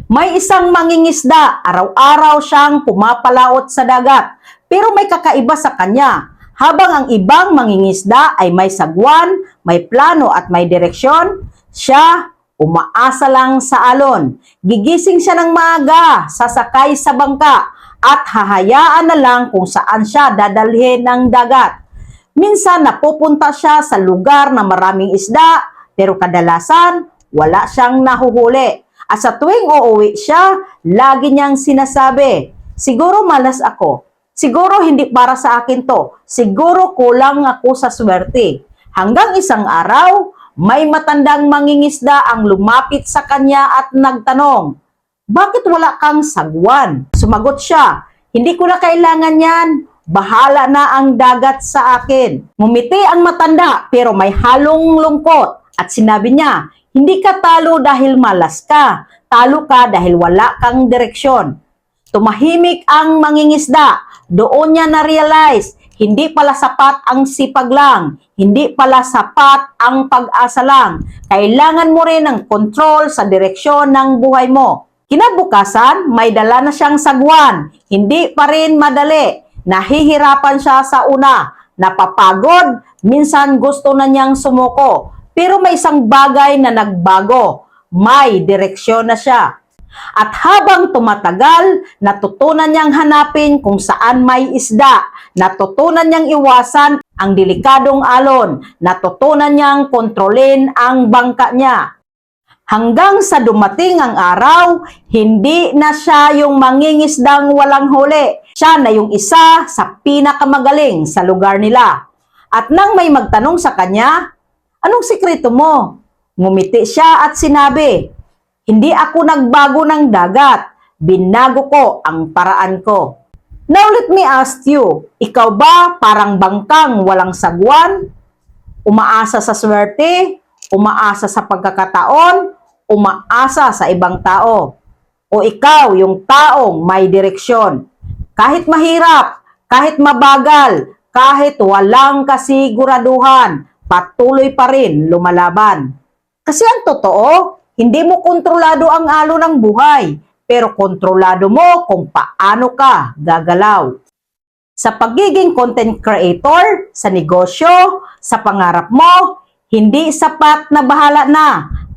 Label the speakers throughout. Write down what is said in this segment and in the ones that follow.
Speaker 1: May isang mangingisda, araw-araw siyang pumapalaot sa dagat. Pero may kakaiba sa kanya. Habang ang ibang mangingisda ay may sagwan, may plano at may direksyon, siya umaasa lang sa alon. Gigising siya ng maaga, sasakay sa bangka, at hahayaan na lang kung saan siya dadalhin ng dagat. Minsan napupunta siya sa lugar na maraming isda, pero kadalasan wala siyang nahuhuli. At sa tuwing uuwi siya, lagi niyang sinasabi, siguro malas ako. Siguro hindi para sa akin to. Siguro kulang ako sa swerte. Hanggang isang araw, may matandang mangingisda ang lumapit sa kanya at nagtanong, bakit wala kang sagwan? Sumagot siya, hindi ko na kailangan yan. Bahala na ang dagat sa akin. Ngumiti ang matanda pero may halong lungkot at sinabi niya, hindi ka talo dahil malas ka. Talo ka dahil wala kang direksyon. Tumahimik ang mangingisda. Doon niya na-realize, hindi pala sapat ang sipag lang. Hindi pala sapat ang pag-asa lang. Kailangan mo rin ng kontrol sa direksyon ng buhay mo. Kinabukasan, may dala na siyang sagwan. Hindi pa rin madali. Nahihirapan siya sa una. Napapagod. Minsan gusto na niyang sumuko. Pero may isang bagay na nagbago. May direksyon na siya. At habang tumatagal, natutunan niyang hanapin kung saan may isda. Natutunan niyang iwasan ang delikadong alon. Natutunan niyang kontrolin ang bangka niya. Hanggang sa dumating ang araw, hindi na siya yung mangingisdang walang huli. Siya na yung isa sa pinakamagaling sa lugar nila. At nang may magtanong sa kanya, anong sikreto mo? Ngumiti siya at sinabi, hindi ako nagbago ng dagat. Binago ko ang paraan ko. Now let me ask you, ikaw ba parang bangkang walang sagwan? Umaasa sa swerte? Umaasa sa pagkakataon? Umaasa sa ibang tao? O ikaw yung taong may direksyon? Kahit mahirap, kahit mabagal, kahit walang kasiguraduhan, patuloy pa rin lumalaban. Kasi ang totoo, hindi mo kontrolado ang alon ng buhay, pero kontrolado mo kung paano ka gagalaw. Sa pagiging content creator, sa negosyo, sa pangarap mo, hindi sapat na bahala na.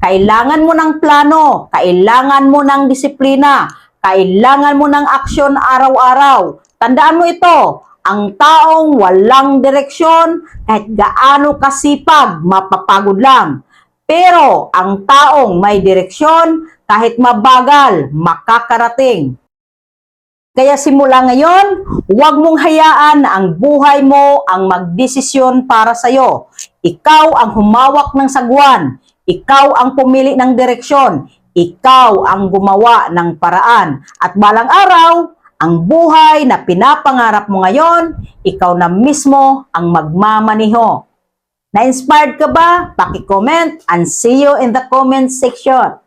Speaker 1: Kailangan mo ng plano, kailangan mo ng disiplina, kailangan mo ng aksyon araw-araw. Tandaan mo ito, ang taong walang direksyon, kahit gaano kasipag, mapapagod lang. Pero ang taong may direksyon, kahit mabagal, makakarating. Kaya simula ngayon, huwag mong hayaan na ang buhay mo ang magdesisyon para sa'yo. Ikaw ang humawak ng sagwan. Ikaw ang pumili ng direksyon. Ikaw ang gumawa ng paraan. At balang araw, ang buhay na pinapangarap mo ngayon, ikaw na mismo ang magmamaniho. Na-inspired ka ba? Paki-comment and see you in the comment section.